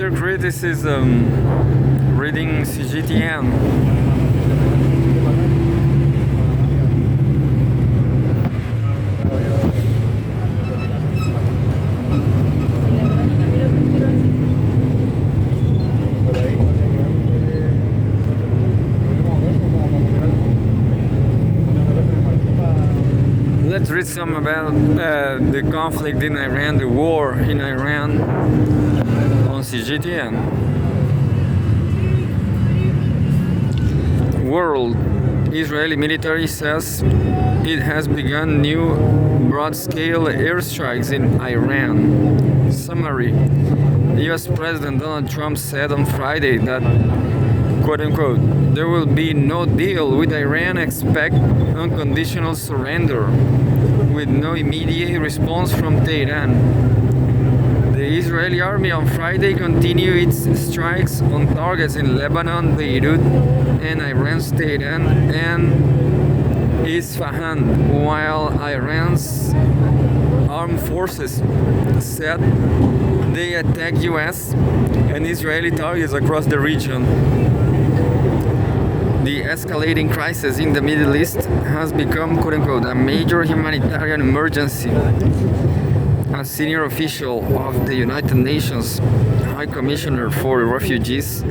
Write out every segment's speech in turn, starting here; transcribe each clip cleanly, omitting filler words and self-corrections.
After criticism, reading Cgtn. Let's read some about the conflict in Iran, the war in Iran on Cgtn. World. Israeli military says it has begun new broad-scale airstrikes in Iran. Summary. US President Donald Trump said on Friday that, quote-unquote, there will be no deal with Iran, expect unconditional surrender, with no immediate response from Tehran. The Israeli army on Friday continued its strikes on targets in Lebanon, Beirut, and Iran's Tehran and Isfahan, while Iran's armed forces said they attacked US and Israeli targets across the region. The escalating crisis in the Middle East has become, quote-unquote, a major humanitarian emergency. A senior official of the United Nations High Commissioner for Refugees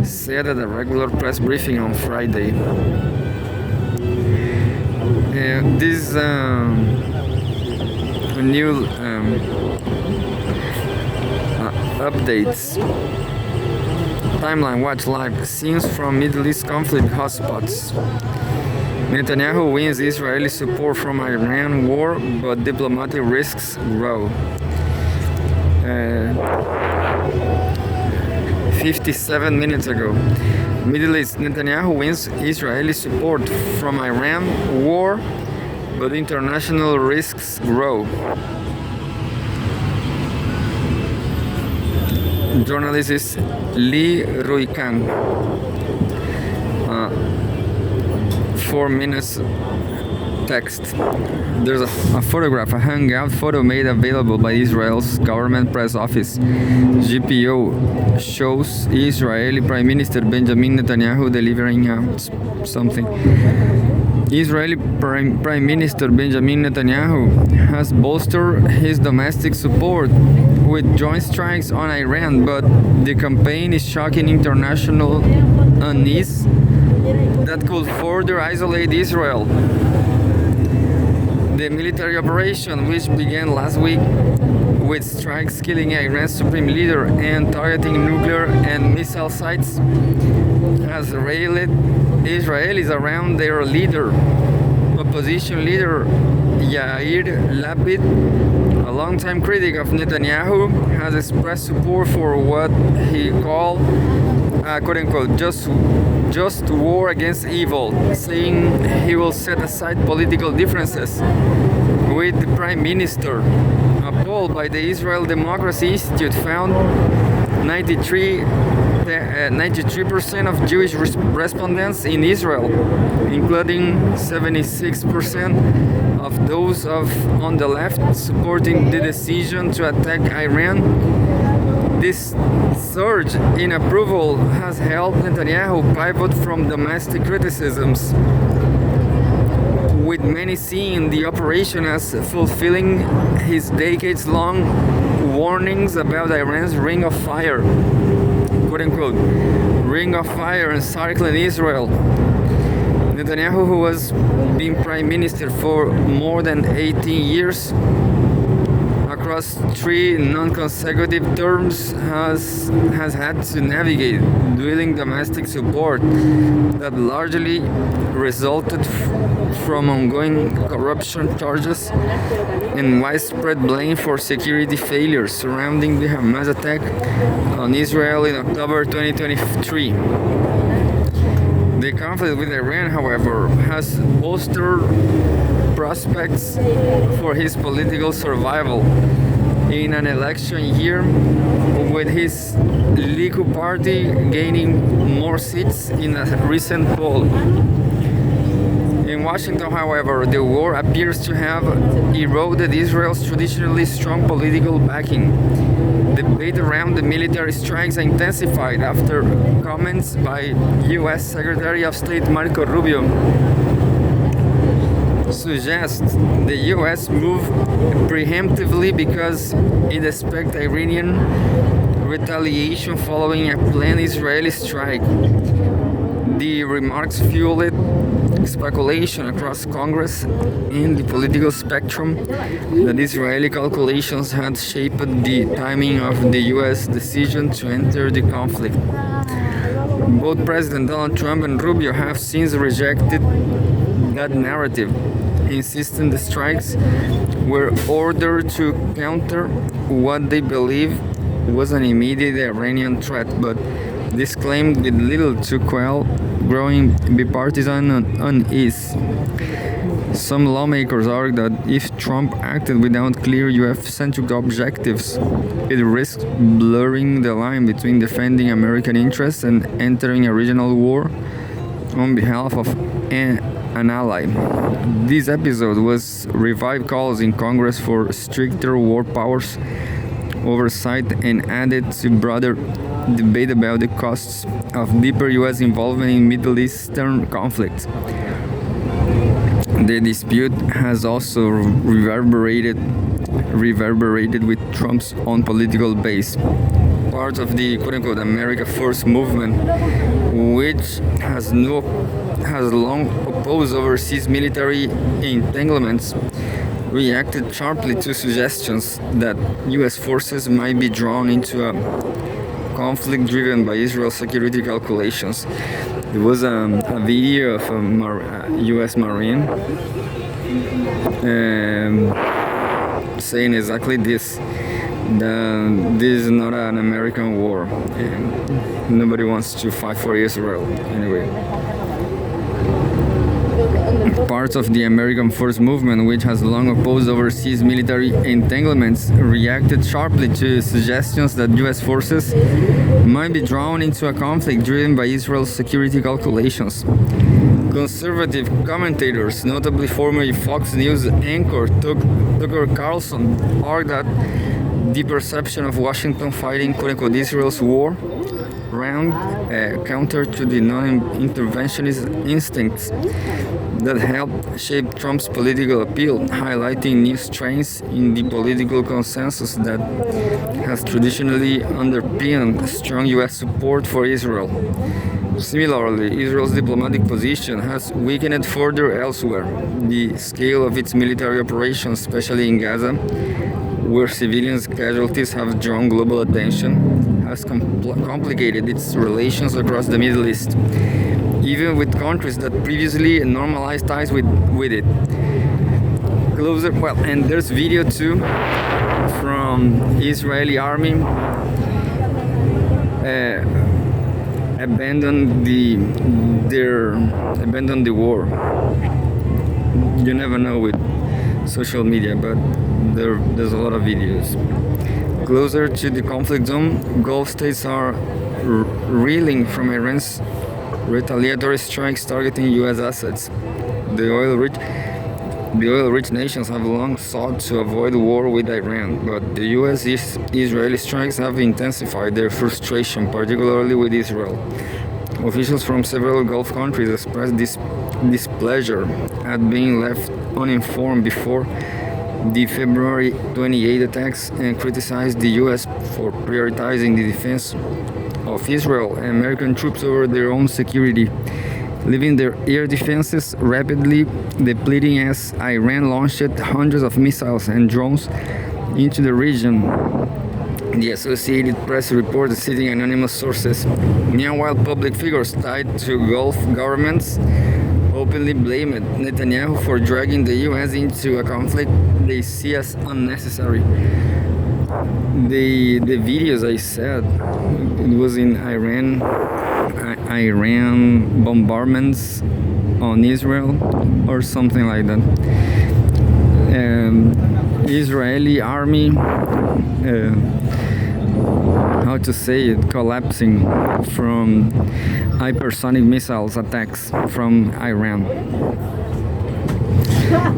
said at a regular press briefing on Friday. These new updates. Timeline Watch Live. Scenes from Middle East conflict hotspots. Netanyahu wins Israeli support from Iran war, but diplomatic risks grow. 57 minutes ago. Middle East. Netanyahu wins Israeli support from Iran war, but international risks grow. Journalist is Lee Ruikan. 4 minutes text. There's a photograph, a hangout photo made available by Israel's government press office. GPO shows Israeli Prime Minister Benjamin Netanyahu delivering something. Israeli Prime Minister Benjamin Netanyahu has bolstered his domestic support with joint strikes on Iran, but the campaign is shocking international unease that could further isolate Israel. The military operation, which began last week with strikes killing Iran's supreme leader and targeting nuclear and missile sites, has rallied Israelis around their leader. Opposition leader Yair Lapid, a longtime critic of Netanyahu, has expressed support for what he called, quote-unquote, just war against evil, saying he will set aside political differences with the Prime Minister. A poll by the Israel Democracy Institute found 93% of Jewish respondents in Israel, including 76% of those on the left, supporting the decision to attack Iran. This surge in approval has helped Netanyahu pivot from domestic criticisms, with many seeing the operation as fulfilling his decades-long warnings about Iran's Ring of Fire, quote-unquote, Ring of Fire encircling Israel. Netanyahu, who has been prime minister for more than 18 years, across 3 non-consecutive terms, has had to navigate dwindling domestic support that largely resulted from ongoing corruption charges and widespread blame for security failures surrounding the Hamas attack on Israel in October 2023. The conflict with Iran, however, has bolstered prospects for his political survival in an election year, with his Likud party gaining more seats in a recent poll. In Washington, however, the war appears to have eroded Israel's traditionally strong political backing. debate around the military strikes intensified after comments by U.S. Secretary of State Marco Rubio suggest the U.S. move preemptively because it expects Iranian retaliation following a planned Israeli strike. The remarks fueled speculation across Congress and the political spectrum that Israeli calculations had shaped the timing of the U.S. decision to enter the conflict. Both President Donald Trump and Rubio have since rejected that narrative, insisting the strikes were ordered to counter what they believe was an immediate Iranian threat, but this claim did little to quell growing bipartisan unease. Some lawmakers argue that if Trump acted without clear U.S.-centric objectives, it risked blurring the line between defending American interests and entering a regional war on behalf of an ally. This episode was revived calls in Congress for stricter war powers oversight and added to broader debate about the costs of deeper U.S. involvement in Middle Eastern conflicts. The dispute has also reverberated with Trump's own political base. Part of the quote-unquote America First movement, which has long opposed overseas military entanglements, reacted sharply to suggestions that U.S. forces might be drawn into a conflict driven by Israel's security calculations. There was a video of a U.S. Marine saying exactly this. This is not an American war, and nobody wants to fight for Israel anyway. Parts of the American First movement, which has long opposed overseas military entanglements, reacted sharply to suggestions that U.S. forces might be drawn into a conflict driven by Israel's security calculations. Conservative commentators, notably former Fox News anchor Tucker Carlson, argued that the perception of Washington fighting quote-unquote Israel's war round counter to the non-interventionist instincts that helped shape Trump's political appeal, highlighting new strengths in the political consensus that has traditionally underpinned strong U.S. support for Israel. Similarly, Israel's diplomatic position has weakened further elsewhere. The scale of its military operations, especially in Gaza, where civilians' casualties have drawn global attention, has complicated its relations across the Middle East, even with countries that previously normalized ties with it. And there's video too from Israeli army abandoned the war. You never know with social media, but there's a lot of videos. Closer to the conflict zone, Gulf states are reeling from Iran's retaliatory strikes targeting U.S. assets. The oil-rich nations have long sought to avoid war with Iran, but the U.S.-Israeli strikes have intensified their frustration, particularly with Israel. Officials from several Gulf countries expressed displeasure at being left uninformed before the February 28 attacks and criticized the U.S. for prioritizing the defense of Israel and American troops over their own security, leaving their air defenses rapidly depleting as Iran launched hundreds of missiles and drones into the region. The Associated Press reported, citing anonymous sources. Meanwhile, public figures tied to Gulf governments openly blamed Netanyahu for dragging the U.S. into a conflict they see as unnecessary. The videos I said, it was in Iran bombardments on Israel or something like that. Israeli army, collapsing from hypersonic missiles attacks from Iran.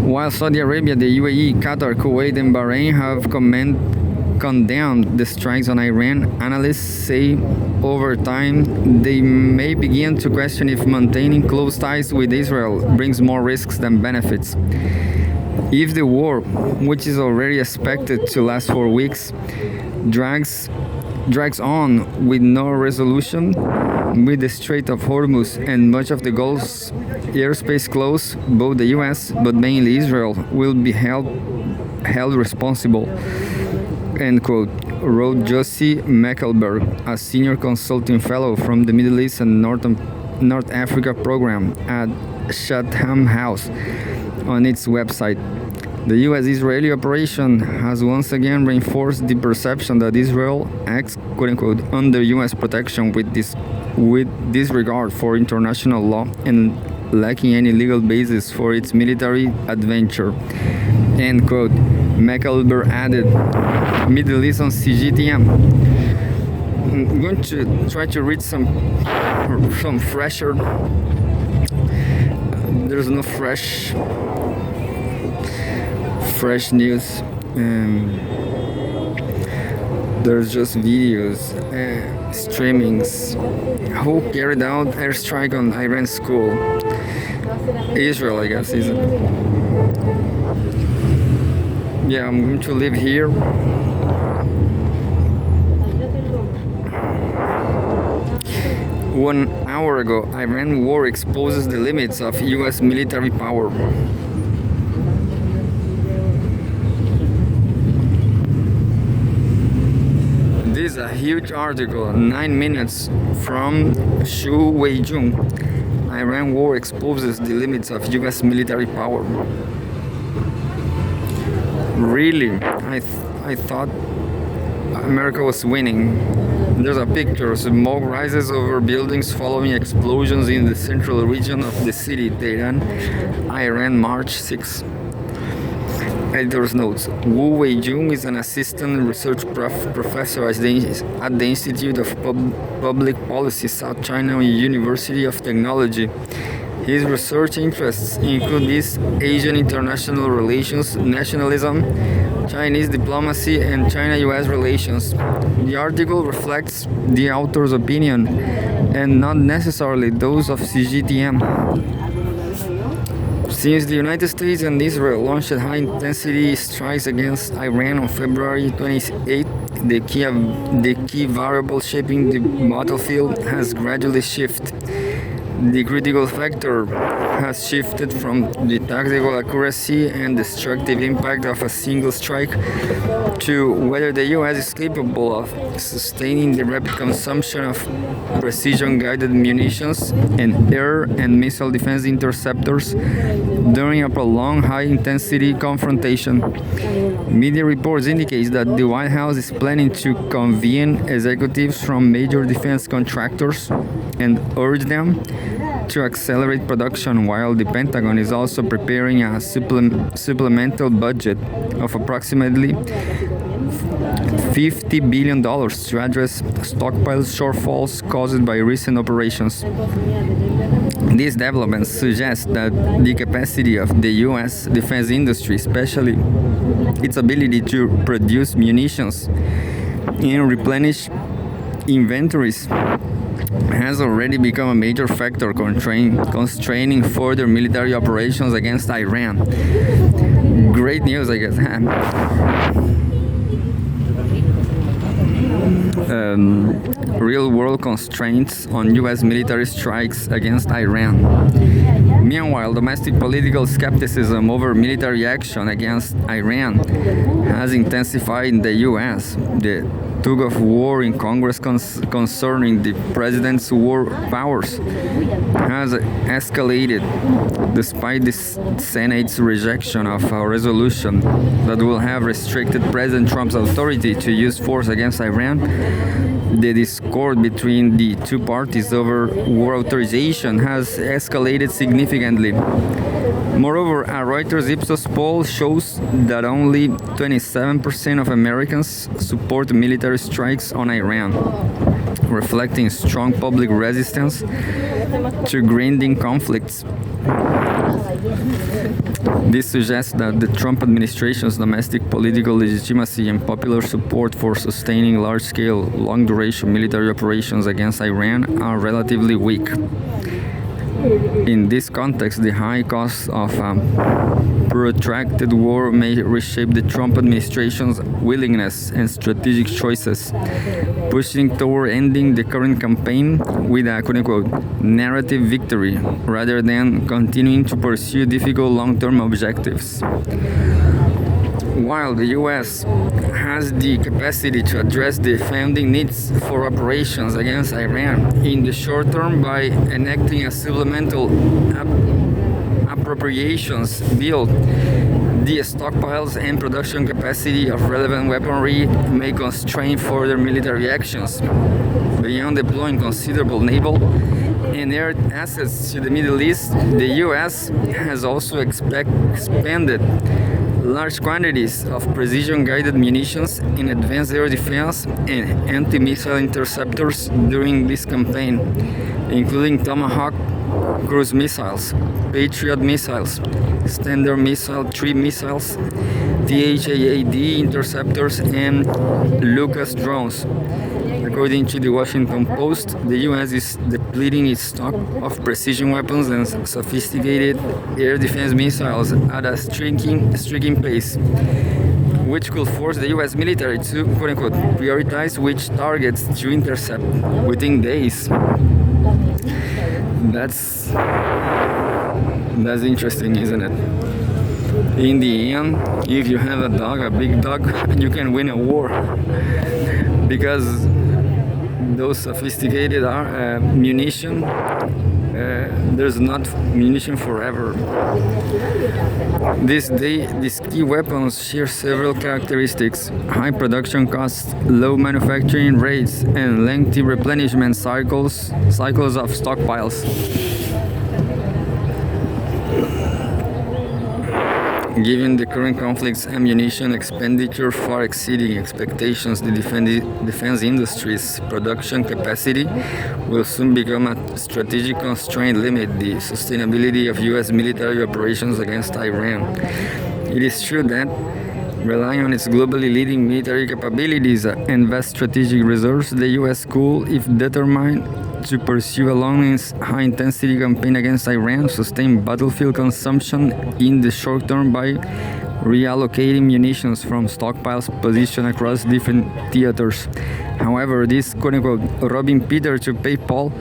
While Saudi Arabia, the UAE, Qatar, Kuwait, and Bahrain have condemned the strikes on Iran, analysts say over time they may begin to question if maintaining close ties with Israel brings more risks than benefits. If the war, which is already expected to last 4 weeks, drags on with no resolution, with the Strait of Hormuz and much of the Gulf's airspace closed, both the US, but mainly Israel, will be held responsible, end quote, wrote Josie Meckelberg, a senior consulting fellow from the Middle East and North Africa program at Chatham House on its website. The U.S.-Israeli operation has once again reinforced the perception that Israel acts, quote-unquote, under U.S. protection with disregard for international law and lacking any legal basis for its military adventure, end quote. Meckelberg added, Middle East on Cgtn. I'm going to try to read some fresher. There's no fresh news. There's just videos, streamings. Who carried out airstrike on Iran school? Israel, I guess, is it? Yeah, I'm going to live here. One hour ago, Iran war exposes the limits of U.S. military power. This is a huge article, 9 minutes from Shu Weijun. Iran war exposes the limits of U.S. military power. Really? I thought America was winning. There's a picture. Smoke rises over buildings following explosions in the central region of the city, Tehran, Iran, March 6. Editor's notes. Wu Weijun is an assistant research professor at the Institute of Public Policy, South China University of Technology. His research interests include East Asian international relations, nationalism, Chinese diplomacy, and China-US relations. The article reflects the author's opinion and not necessarily those of Cgtn. Since the United States and Israel launched high-intensity strikes against Iran on February 28, the key variable shaping the battlefield has gradually shifted. The critical factor has shifted from the tactical accuracy and destructive impact of a single strike to whether the U.S. is capable of sustaining the rapid consumption of precision-guided munitions and air and missile defense interceptors during a prolonged high-intensity confrontation. Media reports indicate that the White House is planning to convene executives from major defense contractors and urge them to accelerate production, while the Pentagon is also preparing a supplemental budget of approximately $50 billion to address stockpile shortfalls caused by recent operations. These developments suggest that the capacity of the U.S. defense industry, especially its ability to produce munitions and replenish inventories, has already become a major factor constraining further military operations against Iran. Great news, I guess. Real-world constraints on U.S. military strikes against Iran. Meanwhile, domestic political skepticism over military action against Iran has intensified in the U.S. The tug-of-war in Congress concerning the president's war powers has escalated despite the Senate's rejection of a resolution that will have restricted President Trump's authority to use force against Iran. The discord between the two parties over war authorization has escalated significantly. Moreover, a Reuters Ipsos poll shows that only 27% of Americans support military strikes on Iran, reflecting strong public resistance to grinding conflicts. This suggests that the Trump administration's domestic political legitimacy and popular support for sustaining large-scale, long-duration military operations against Iran are relatively weak. In this context, the high cost of a protracted war may reshape the Trump administration's willingness and strategic choices, pushing toward ending the current campaign with a quote-unquote narrative victory rather than continuing to pursue difficult long-term objectives. While the U.S. has the capacity to address the funding needs for operations against Iran in the short term by enacting a supplemental appropriations bill, the stockpiles and production capacity of relevant weaponry may constrain further military actions. Beyond deploying considerable naval and air assets to the Middle East, the U.S. has also expanded large quantities of precision-guided munitions in advanced air defense and anti-missile interceptors during this campaign, including Tomahawk cruise missiles, Patriot missiles, Standard Missile-3 missiles, THAAD interceptors, and Lucas drones. According to the Washington Post, the U.S. is depleting its stock of precision weapons and sophisticated air defense missiles at a striking pace, which could force the U.S. military to, quote-unquote, prioritize which targets to intercept within days. That's interesting, isn't it? In the end, if you have a big dog, you can win a war. Because those sophisticated munition, there's not munition forever. These key weapons share several characteristics: high production costs, low manufacturing rates, and lengthy replenishment cycles of stockpiles. Given the current conflict's ammunition expenditure far exceeding expectations, the defense industry's production capacity will soon become a strategic constraint limit the sustainability of U.S. military operations against Iran. It is true that, relying on its globally leading military capabilities and vast strategic reserves, the U.S. could, if determined to pursue a long high-intensity campaign against Iran, sustain battlefield consumption in the short term by reallocating munitions from stockpiles positioned across different theaters. However, this quote-unquote robbing Peter to pay Paul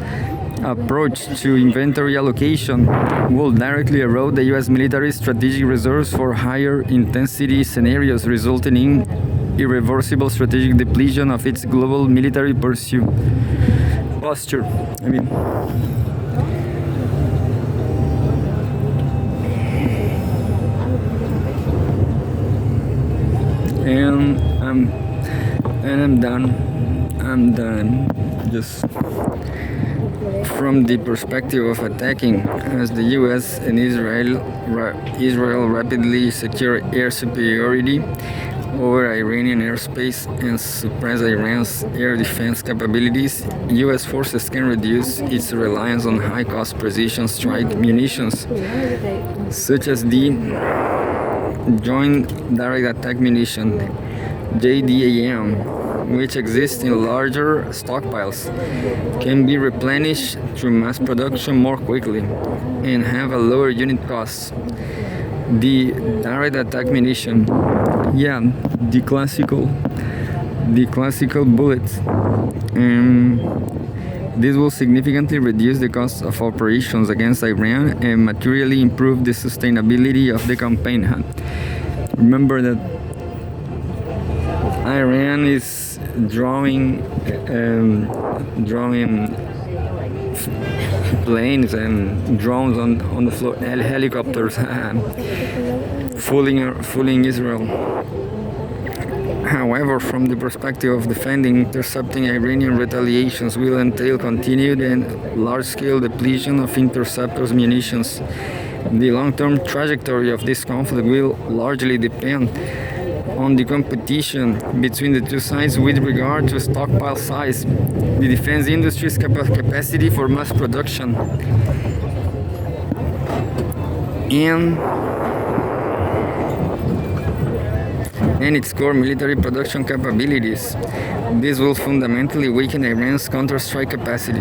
approach to inventory allocation will directly erode the U.S. military's strategic reserves for higher intensity scenarios, resulting in irreversible strategic depletion of its global military posture. I'm done. Just from the perspective of attacking, as the U.S. and Israel rapidly secure air superiority over Iranian airspace and suppress Iran's air defense capabilities, U.S. forces can reduce its reliance on high-cost precision strike munitions, such as the Joint Direct Attack Munition (JDAM), which exists in larger stockpiles, can be replenished through mass production more quickly and have a lower unit cost. The direct attack munition, the classical bullets. This will significantly reduce the cost of operations against Iran and materially improve the sustainability of the campaign. Remember that Iran is drawing planes and drones on the floor, helicopters, fooling Israel. However, from the perspective of defending, intercepting Iranian retaliations will entail continued and large-scale depletion of interceptors' munitions. The long-term trajectory of this conflict will largely depend on the competition between the two sides with regard to stockpile size, the defense industry's capacity for mass production, and and its core military production capabilities. This will fundamentally weaken Iran's counter-strike capacity.